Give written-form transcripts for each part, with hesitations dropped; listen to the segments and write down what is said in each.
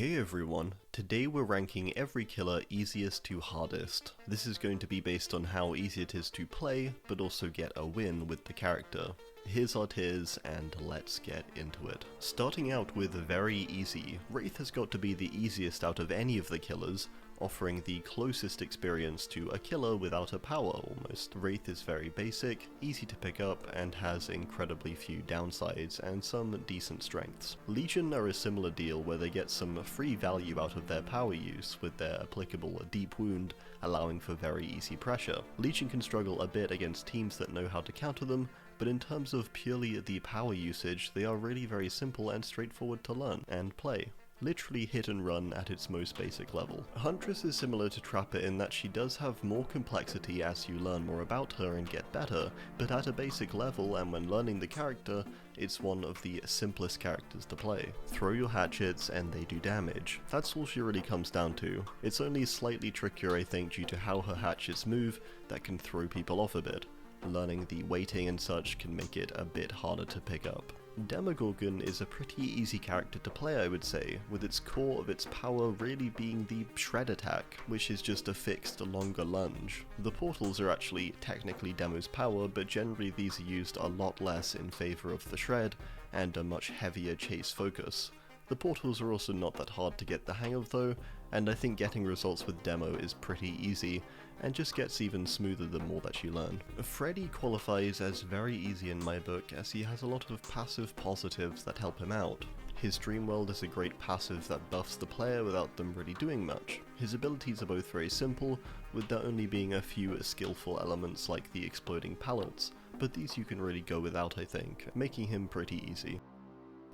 Hey everyone, today we're ranking every killer easiest to hardest. This is going to be based on how easy it is to play, but also get a win with the character. Here's our tiers, and let's get into it. Starting out with very easy, Wraith has got to be the easiest out of any of the killers, offering the closest experience to a killer without a power almost. Wraith is very basic, easy to pick up, and has incredibly few downsides and some decent strengths. Legion are a similar deal where they get some free value out of their power use with their applicable deep wound, allowing for very easy pressure. Legion can struggle a bit against teams that know how to counter them, but in terms of purely the power usage, they are really very simple and straightforward to learn and play. Literally hit and run at its most basic level. Huntress is similar to Trapper in that she does have more complexity as you learn more about her and get better, but at a basic level and when learning the character, it's one of the simplest characters to play. Throw your hatchets and they do damage. That's all she really comes down to. It's only slightly trickier I think due to how her hatchets move that can throw people off a bit. Learning the weighting and such can make it a bit harder to pick up. Demogorgon is a pretty easy character to play I would say, with its core of its power really being the shred attack, which is just a fixed longer lunge. The portals are actually technically Demo's power, but generally these are used a lot less in favour of the shred and a much heavier chase focus. The portals are also not that hard to get the hang of though, and I think getting results with Demo is pretty easy, and just gets even smoother the more that you learn. Freddy qualifies as very easy in my book as he has a lot of passive positives that help him out. His dream world is a great passive that buffs the player without them really doing much. His abilities are both very simple, with there only being a few skillful elements like the exploding pallets, but these you can really go without I think, making him pretty easy.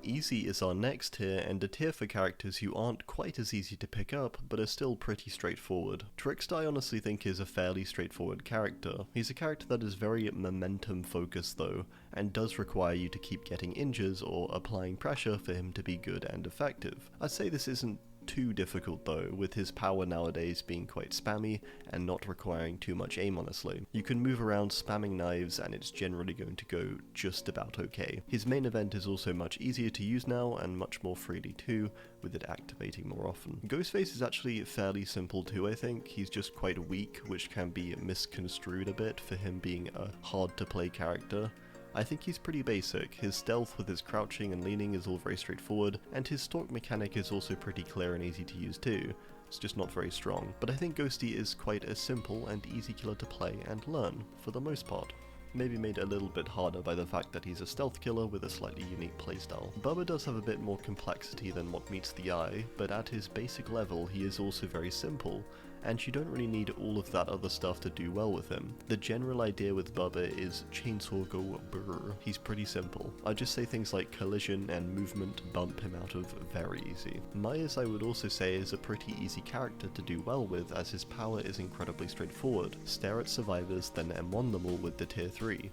Easy is our next tier, and a tier for characters who aren't quite as easy to pick up, but are still pretty straightforward. Trickster I honestly think is a fairly straightforward character. He's a character that is very momentum focused though, and does require you to keep getting injures or applying pressure for him to be good and effective. I'd say this isn't too difficult though, with his power nowadays being quite spammy and not requiring too much aim honestly. You can move around spamming knives and it's generally going to go just about okay. His main event is also much easier to use now and much more freely too, with it activating more often. Ghostface is actually fairly simple too I think. He's just quite weak, which can be misconstrued a bit for him being a hard to play character. I think he's pretty basic. His stealth with his crouching and leaning is all very straightforward, and his stalk mechanic is also pretty clear and easy to use too. It's just not very strong. But I think Ghosty is quite a simple and easy killer to play and learn, for the most part. Maybe made a little bit harder by the fact that he's a stealth killer with a slightly unique playstyle. Bubba does have a bit more complexity than what meets the eye, but at his basic level he is also very simple, and you don't really need all of that other stuff to do well with him. The general idea with Bubba is chainsaw go brrr. He's pretty simple. I'd just say things like collision and movement bump him out of very easy. Myers I would also say is a pretty easy character to do well with as his power is incredibly straightforward. Stare at survivors, then M1 them all with the tier 3.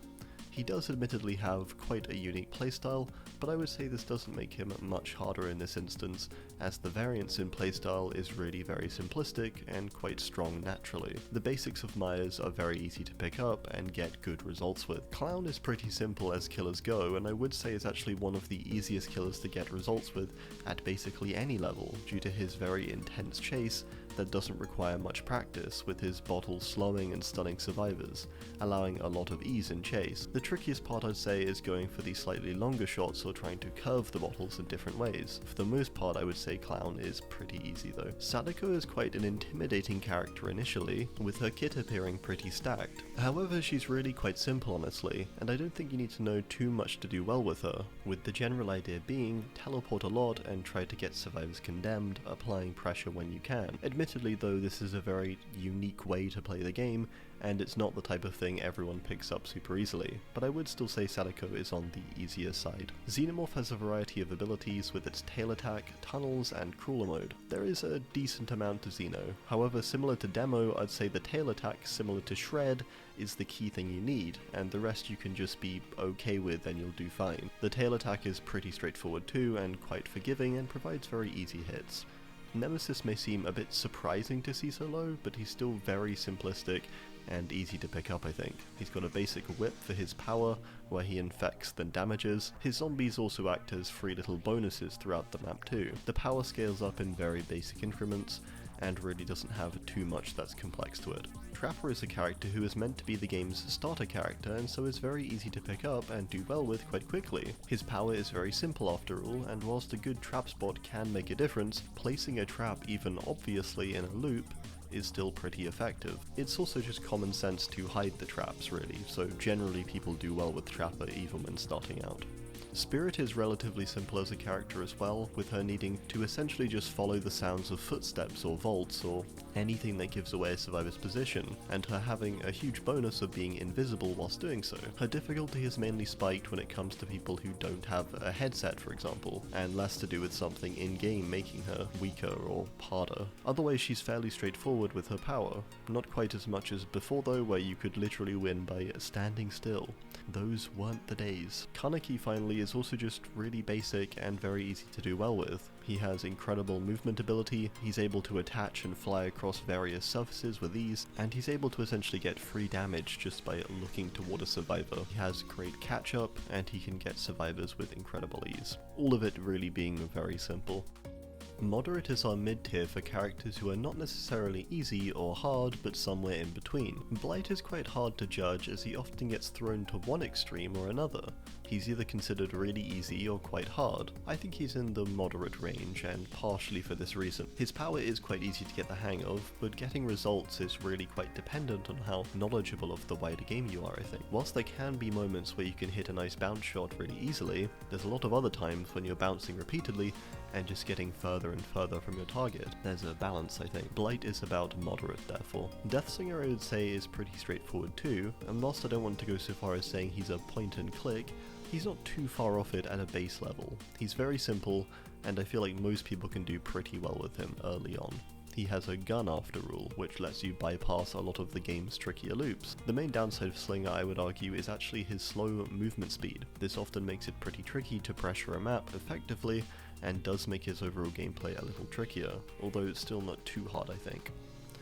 He does admittedly have quite a unique playstyle, but I would say this doesn't make him much harder in this instance, as the variance in playstyle is really very simplistic and quite strong naturally. The basics of Myers are very easy to pick up and get good results with. Clown is pretty simple as killers go, and I would say is actually one of the easiest killers to get results with at basically any level, due to his very intense chase that doesn't require much practice, with his bottles slowing and stunning survivors, allowing a lot of ease in chase. The trickiest part I'd say is going for the slightly longer shots or trying to curve the bottles in different ways. For the most part I would say Clown is pretty easy though. Sadako is quite an intimidating character initially, with her kit appearing pretty stacked. However, she's really quite simple honestly, and I don't think you need to know too much to do well with her, with the general idea being teleport a lot and try to get survivors condemned, applying pressure when you can. Admittedly though, this is a very unique way to play the game, and it's not the type of thing everyone picks up super easily, but I would still say Sadako is on the easier side. Xenomorph has a variety of abilities with its tail attack, tunnels, and crawler mode. There is a decent amount to Xeno, however similar to Demo I'd say the tail attack similar to Shred is the key thing you need, and the rest you can just be okay with and you'll do fine. The tail attack is pretty straightforward too and quite forgiving and provides very easy hits. Nemesis may seem a bit surprising to see so low, but he's still very simplistic and easy to pick up, I think. He's got a basic whip for his power, where he infects then damages. His zombies also act as free little bonuses throughout the map too. The power scales up in very basic increments, and really doesn't have too much that's complex to it. Trapper is a character who is meant to be the game's starter character, and so is very easy to pick up and do well with quite quickly. His power is very simple after all, and whilst a good trap spot can make a difference, placing a trap even obviously in a loop is still pretty effective. It's also just common sense to hide the traps really, so generally people do well with Trapper even when starting out. Spirit is relatively simple as a character as well, with her needing to essentially just follow the sounds of footsteps or vaults or anything that gives away a survivor's position, and her having a huge bonus of being invisible whilst doing so. Her difficulty is mainly spiked when it comes to people who don't have a headset, for example, and less to do with something in-game making her weaker or harder. Otherwise she's fairly straightforward with her power. Not quite as much as before though, where you could literally win by standing still. Those weren't the days. Kaneki finally is also just really basic and very easy to do well with. He has incredible movement ability, he's able to attach and fly across various surfaces with ease, and he's able to essentially get free damage just by looking toward a survivor. He has great catch up, and he can get survivors with incredible ease. All of it really being very simple. Moderate is our mid-tier for characters who are not necessarily easy or hard, but somewhere in between. Blight is quite hard to judge as he often gets thrown to one extreme or another. He's either considered really easy or quite hard. I think he's in the moderate range, and partially for this reason. His power is quite easy to get the hang of, but getting results is really quite dependent on how knowledgeable of the wider game you are, I think. Whilst there can be moments where you can hit a nice bounce shot really easily, there's a lot of other times when you're bouncing repeatedly and just getting further and further from your target. There's a balance, I think. Blight is about moderate, therefore. Deathslinger, I would say, is pretty straightforward too, and whilst I don't want to go so far as saying he's a point and click, he's not too far off it at a base level. He's very simple, and I feel like most people can do pretty well with him early on. He has a gun after all, which lets you bypass a lot of the game's trickier loops. The main downside of Slinger, I would argue, is actually his slow movement speed. This often makes it pretty tricky to pressure a map effectively, and does make his overall gameplay a little trickier, although it's still not too hard, I think.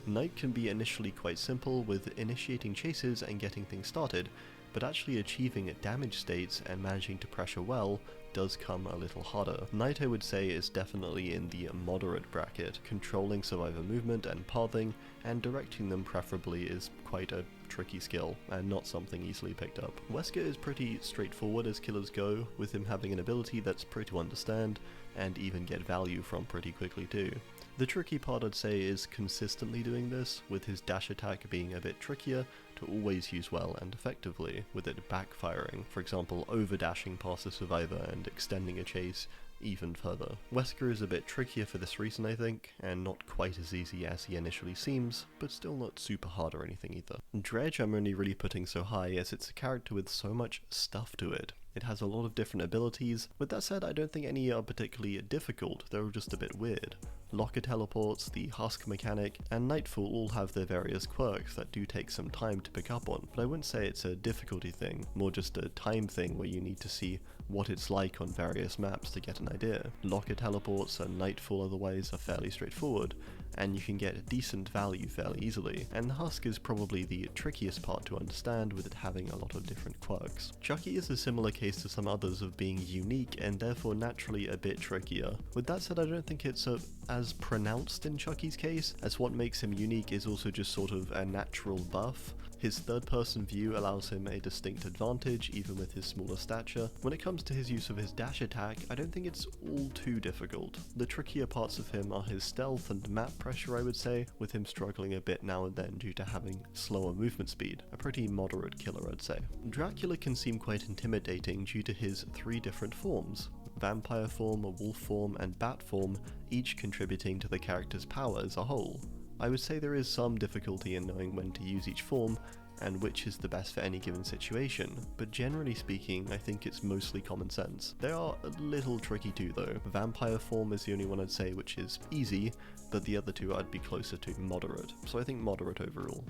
Night can be initially quite simple with initiating chases and getting things started, but actually achieving damage states and managing to pressure well does come a little harder. Night, I would say, is definitely in the moderate bracket. Controlling survivor movement and pathing, and directing them preferably, is quite a tricky skill, and not something easily picked up. Wesker is pretty straightforward as killers go, with him having an ability that's pretty to understand, and even get value from pretty quickly too. The tricky part, I'd say, is consistently doing this, with his dash attack being a bit trickier to always use well and effectively, with it backfiring, for example over-dashing past a survivor and extending a chase even further. Wesker is a bit trickier for this reason, I think, and not quite as easy as he initially seems, but still not super hard or anything either. Dredge I'm only really putting so high as it's a character with so much stuff to it. It has a lot of different abilities. With that said, I don't think any are particularly difficult, they're just a bit weird. Locker teleports, the husk mechanic, and Nightfall all have their various quirks that do take some time to pick up on, but I wouldn't say it's a difficulty thing, more just a time thing where you need to see what it's like on various maps to get an idea. Locker teleports and Nightfall otherwise are fairly straightforward, and you can get decent value fairly easily, and the husk is probably the trickiest part to understand, with it having a lot of different quirks. Chucky is a similar case to some others of being unique and therefore naturally a bit trickier. With that said, I don't think it's as pronounced in Chucky's case, as what makes him unique is also just sort of a natural buff. His third-person view allows him a distinct advantage, even with his smaller stature. When it comes to his use of his dash attack, I don't think it's all too difficult. The trickier parts of him are his stealth and map pressure, I would say, with him struggling a bit now and then due to having slower movement speed. A pretty moderate killer, I'd say. Dracula can seem quite intimidating due to his 3 different forms. Vampire form, a wolf form, and bat form, each contributing to the character's power as a whole. I would say there is some difficulty in knowing when to use each form, and which is the best for any given situation, but generally speaking I think it's mostly common sense. They are a little tricky too though. Vampire form is the only one I'd say which is easy, but the other 2 I'd be closer to moderate, so I think moderate overall.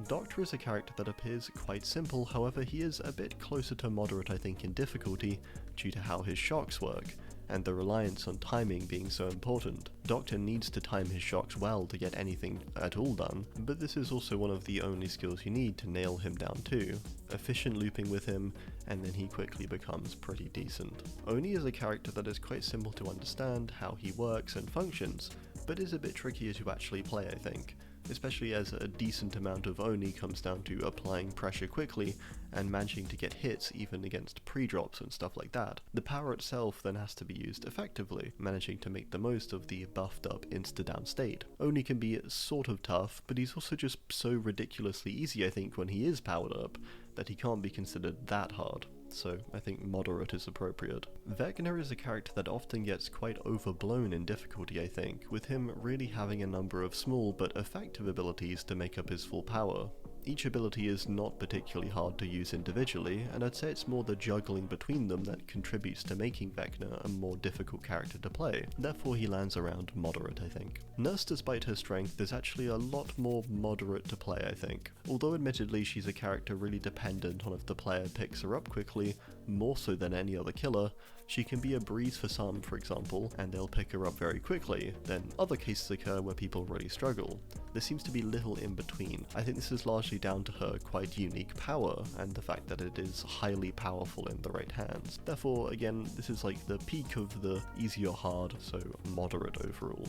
Doctor is a character that appears quite simple, however he is a bit closer to moderate I think in difficulty due to how his shocks work, and the reliance on timing being so important. Doctor needs to time his shocks well to get anything at all done, but this is also one of the only skills you need to nail him down too. Efficient looping with him, and then he quickly becomes pretty decent. Oni is a character that is quite simple to understand how he works and functions, but is a bit trickier to actually play, I think, especially as a decent amount of Oni comes down to applying pressure quickly and managing to get hits even against pre-drops and stuff like that. The power itself then has to be used effectively, managing to make the most of the buffed up insta-down state. Oni can be sort of tough, but he's also just so ridiculously easy, I think, when he is powered up, that he can't be considered that hard. So I think moderate is appropriate. Vecna is a character that often gets quite overblown in difficulty, I think, with him really having a number of small but effective abilities to make up his full power. Each ability is not particularly hard to use individually, and I'd say it's more the juggling between them that contributes to making Vecna a more difficult character to play. Therefore he lands around moderate, I think. Nurse, despite her strength, is actually a lot more moderate to play, I think. Although admittedly she's a character really dependent on if the player picks her up quickly, more so than any other killer, she can be a breeze for some, for example, and they'll pick her up very quickly. Then other cases occur where people really struggle. There seems to be little in between. I think this is largely down to her quite unique power, and the fact that it is highly powerful in the right hands. Therefore, again, this is like the peak of the easy or hard, so moderate overall.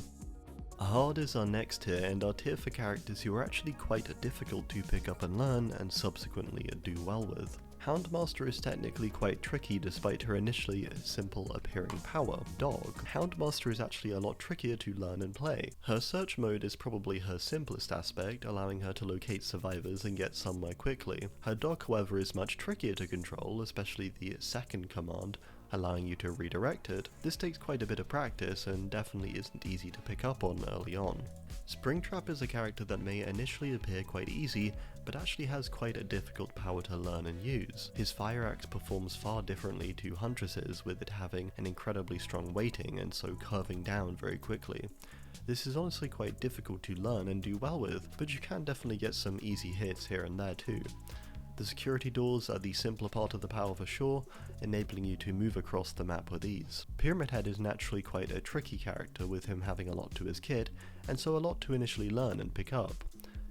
Hard is our next tier, and our tier for characters who are actually quite difficult to pick up and learn, and subsequently do well with. Houndmaster is technically quite tricky despite her initially simple appearing power. Dog. Houndmaster is actually a lot trickier to learn and play. Her search mode is probably her simplest aspect, allowing her to locate survivors and get somewhere quickly. Her dog, however, is much trickier to control, especially the second command, allowing you to redirect it. This takes quite a bit of practice and definitely isn't easy to pick up on early on. Springtrap is a character that may initially appear quite easy, but actually has quite a difficult power to learn and use. His fire axe performs far differently to Huntress's, with it having an incredibly strong weighting and so curving down very quickly. This is honestly quite difficult to learn and do well with, but you can definitely get some easy hits here and there too. The security doors are the simpler part of the power for sure, enabling you to move across the map with ease. Pyramid Head is naturally quite a tricky character, with him having a lot to his kit, and so a lot to initially learn and pick up.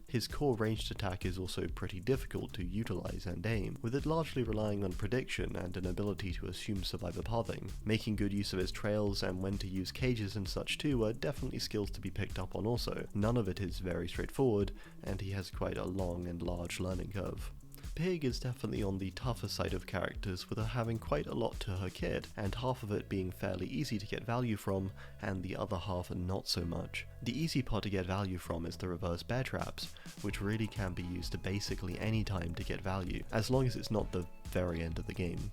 His core ranged attack is also pretty difficult to utilize and aim, with it largely relying on prediction and an ability to assume survivor pathing. Making good use of his trails and when to use cages and such too are definitely skills to be picked up on also. None of it is very straightforward, and he has quite a long and large learning curve. Pig is definitely on the tougher side of characters, with her having quite a lot to her kit, and half of it being fairly easy to get value from, and the other half not so much. The easy part to get value from is the reverse bear traps, which really can be used to basically any time to get value, as long as it's not the very end of the game.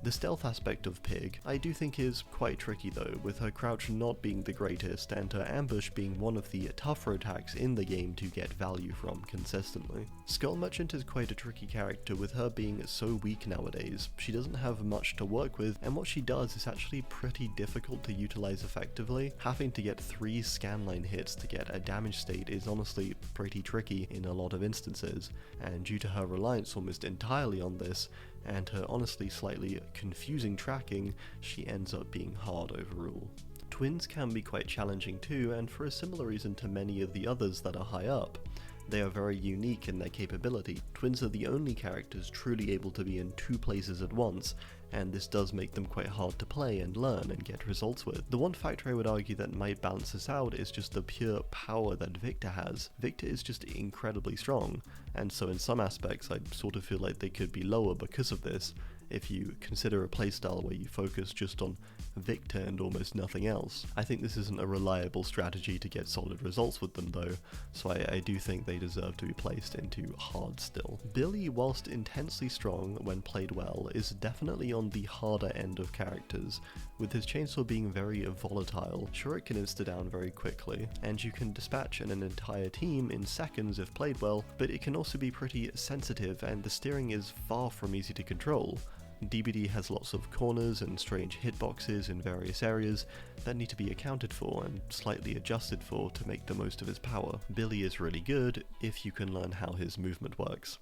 The stealth aspect of Pig I do think is quite tricky though, with her crouch not being the greatest and her ambush being one of the tougher attacks in the game to get value from consistently. Skull Merchant is quite a tricky character, with her being so weak nowadays. She doesn't have much to work with, and what she does is actually pretty difficult to utilize effectively. Having to get 3 scanline hits to get a damage state is honestly pretty tricky in a lot of instances, and due to her reliance almost entirely on this, and her honestly slightly confusing tracking, she ends up being hard overall. Twins can be quite challenging too, and for a similar reason to many of the others that are high up. They are very unique in their capability. Twins are the only characters truly able to be in 2 places at once, and this does make them quite hard to play and learn and get results with. The one factor I would argue that might balance this out is just the pure power that Victor has. Victor is just incredibly strong, and so in some aspects I sort of feel like they could be lower because of this, if you consider a playstyle where you focus just on Victor and almost nothing else. I think this isn't a reliable strategy to get solid results with them though, so I do think they deserve to be placed into hard still. Billy, whilst intensely strong when played well, is definitely on the harder end of characters, with his chainsaw being very volatile. Sure, it can insta-down very quickly, and you can dispatch an entire team in seconds if played well, but it can also be pretty sensitive, and the steering is far from easy to control. DBD has lots of corners and strange hitboxes in various areas that need to be accounted for and slightly adjusted for to make the most of his power. Billy is really good if you can learn how his movement works.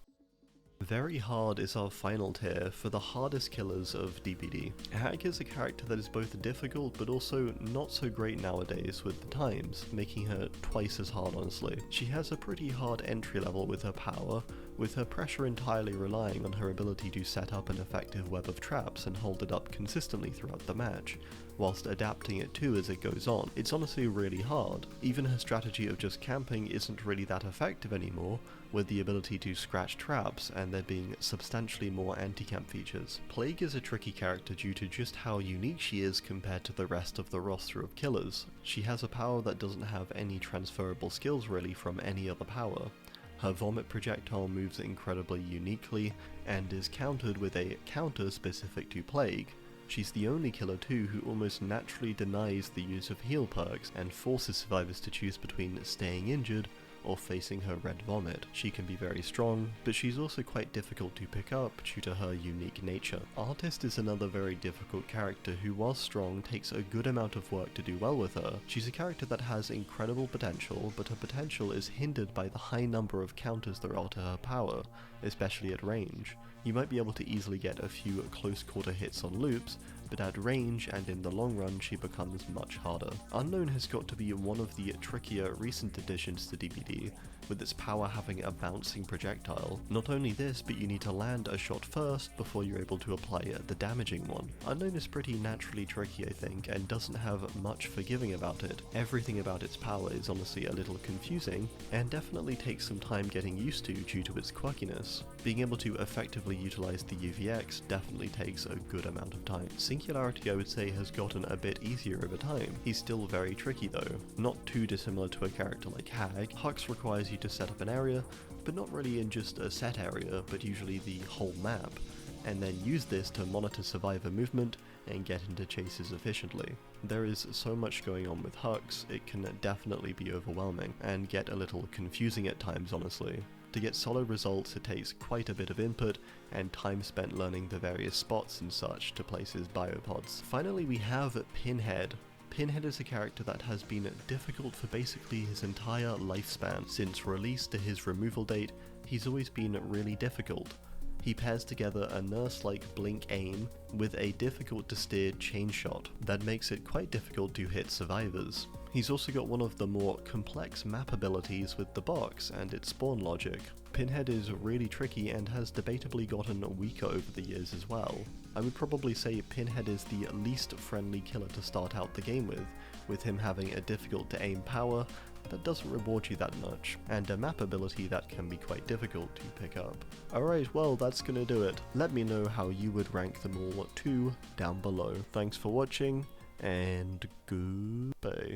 Very hard is our final tier for the hardest killers of DBD. Hag is a character that is both difficult but also not so great nowadays with the times, making her twice as hard honestly. She has a pretty hard entry level with her power, with her pressure entirely relying on her ability to set up an effective web of traps and hold it up consistently throughout the match, whilst adapting it too as it goes on. It's honestly really hard. Even her strategy of just camping isn't really that effective anymore, with the ability to scratch traps and there being substantially more anti-camp features. Plague is a tricky character due to just how unique she is compared to the rest of the roster of killers. She has a power that doesn't have any transferable skills really from any other power. Her vomit projectile moves incredibly uniquely, and is countered with a counter specific to Plague. She's the only killer too who almost naturally denies the use of heal perks, and forces survivors to choose between staying injured or facing her red vomit. She can be very strong, but she's also quite difficult to pick up due to her unique nature. Artist is another very difficult character who, while strong, takes a good amount of work to do well with her. She's a character that has incredible potential, but her potential is hindered by the high number of counters there are to her power, especially at range. You might be able to easily get a few close quarter hits on loops, but at range and in the long run she becomes much harder. Unknown has got to be one of the trickier recent additions to DBD, with its power having a bouncing projectile. Not only this, but you need to land a shot first before you're able to apply the damaging one. Unknown is pretty naturally tricky I think, and doesn't have much forgiving about it. Everything about its power is honestly a little confusing, and definitely takes some time getting used to due to its quirkiness. Being able to effectively utilize the UVX definitely takes a good amount of time. Singularity I would say has gotten a bit easier over time. He's still very tricky though, not too dissimilar to a character like Hag. Hux requires you to set up an area, but not really in just a set area, but usually the whole map, and then use this to monitor survivor movement and get into chases efficiently. There is so much going on with Hux, it can definitely be overwhelming, and get a little confusing at times honestly. To get solid results it takes quite a bit of input and time spent learning the various spots and such to place his biopods. Finally we have Pinhead. Pinhead is a character that has been difficult for basically his entire lifespan. Since release to his removal date, he's always been really difficult. He pairs together a nurse-like blink aim with a difficult to steer chain shot that makes it quite difficult to hit survivors. He's also got one of the more complex map abilities with the box and its spawn logic. Pinhead is really tricky and has debatably gotten weaker over the years as well. I would probably say Pinhead is the least friendly killer to start out the game with him having a difficult to aim power that doesn't reward you that much, and a map ability that can be quite difficult to pick up. Alright, well that's gonna do it. Let me know how you would rank them all too down below. Thanks for watching, and goodbye.